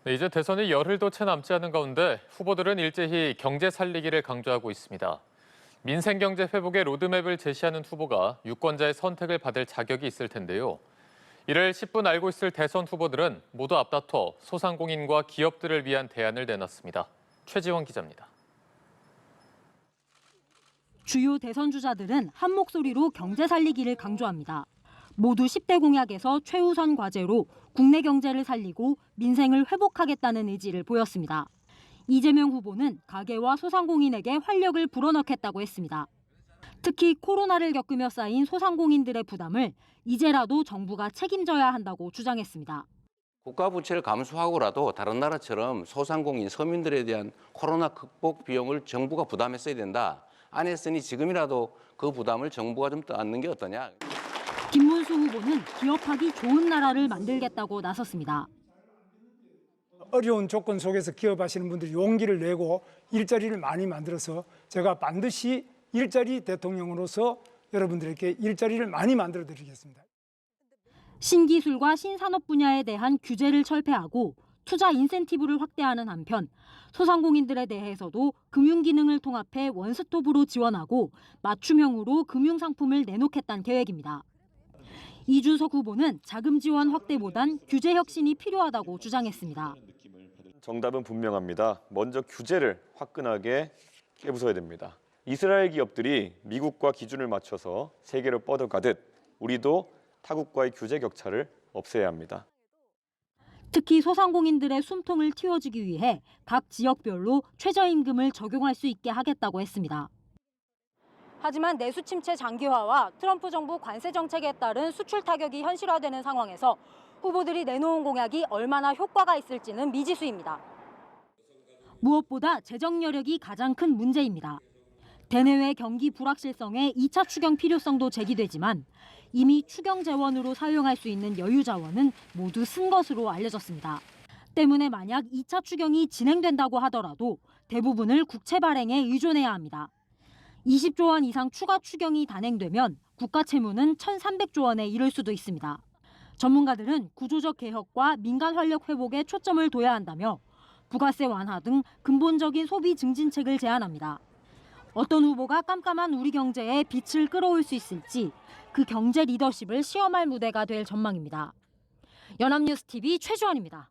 네, 이제 대선이 열흘도 채 남지 않은 가운데 후보들은 일제히 경제 살리기를 강조하고 있습니다. 민생 경제 회복의 로드맵을 제시하는 후보가 유권자의 선택을 받을 자격이 있을 텐데요. 이를 10분 알고 있을 대선 후보들은 모두 앞다퉈 소상공인과 기업들을 위한 대안을 내놨습니다. 최지원 기자입니다. 주요 대선 주자들은 한 목소리로 경제 살리기를 강조합니다. 모두 10대 공약에서 최우선 과제로 국내 경제를 살리고 민생을 회복하겠다는 의지를 보였습니다. 이재명 후보는 가계와 소상공인에게 활력을 불어넣겠다고 했습니다. 특히 코로나를 겪으며 쌓인 소상공인들의 부담을 이제라도 정부가 책임져야 한다고 주장했습니다. 국가 부채를 감수하고라도 다른 나라처럼 소상공인, 서민들에 대한 코로나 극복 비용을 정부가 부담했어야 된다. 안 했으니 지금이라도 그 부담을 정부가 좀 떠안는 게 어떠냐. 김문수 후보는 기업하기 좋은 나라를 만들겠다고 나섰습니다. 어려운 조건 속에서 기업하시는 분들이 용기를 내고 일자리를 많이 만들어서 제가 반드시 일자리 대통령으로서 여러분들에게 일자리를 많이 만들어 드리겠습니다. 신기술과 신산업 분야에 대한 규제를 철폐하고 투자 인센티브를 확대하는 한편 소상공인들에 대해서도 금융기능을 통합해 원스톱으로 지원하고 맞춤형으로 금융상품을 내놓겠다는 계획입니다. 이준석 후보는 자금 지원 확대보단 규제 혁신이 필요하다고 주장했습니다. 정답은 분명합니다. 먼저 규제를 화끈하게 깨부숴야 됩니다. 이스라엘 기업들이 미국과 기준을 맞춰서 세계로 뻗어가듯 우리도 타국과의 규제 격차를 없애야 합니다. 특히 소상공인들의 숨통을 틔워주기 위해 각 지역별로 최저임금을 적용할 수 있게 하겠다고 했습니다. 하지만 내수 침체 장기화와 트럼프 정부 관세 정책에 따른 수출 타격이 현실화되는 상황에서 후보들이 내놓은 공약이 얼마나 효과가 있을지는 미지수입니다. 무엇보다 재정 여력이 가장 큰 문제입니다. 대내외 경기 불확실성에 2차 추경 필요성도 제기되지만 이미 추경 재원으로 사용할 수 있는 여유 자원은 모두 쓴 것으로 알려졌습니다. 때문에 만약 2차 추경이 진행된다고 하더라도 대부분을 국채 발행에 의존해야 합니다. 20조 원 이상 추가 추경이 단행되면 국가 채무는 1,300조 원에 이를 수도 있습니다. 전문가들은 구조적 개혁과 민간 활력 회복에 초점을 둬야 한다며 부가세 완화 등 근본적인 소비 증진책을 제안합니다. 어떤 후보가 깜깜한 우리 경제에 빛을 끌어올 수 있을지 그 경제 리더십을 시험할 무대가 될 전망입니다. 연합뉴스 TV 최주원입니다.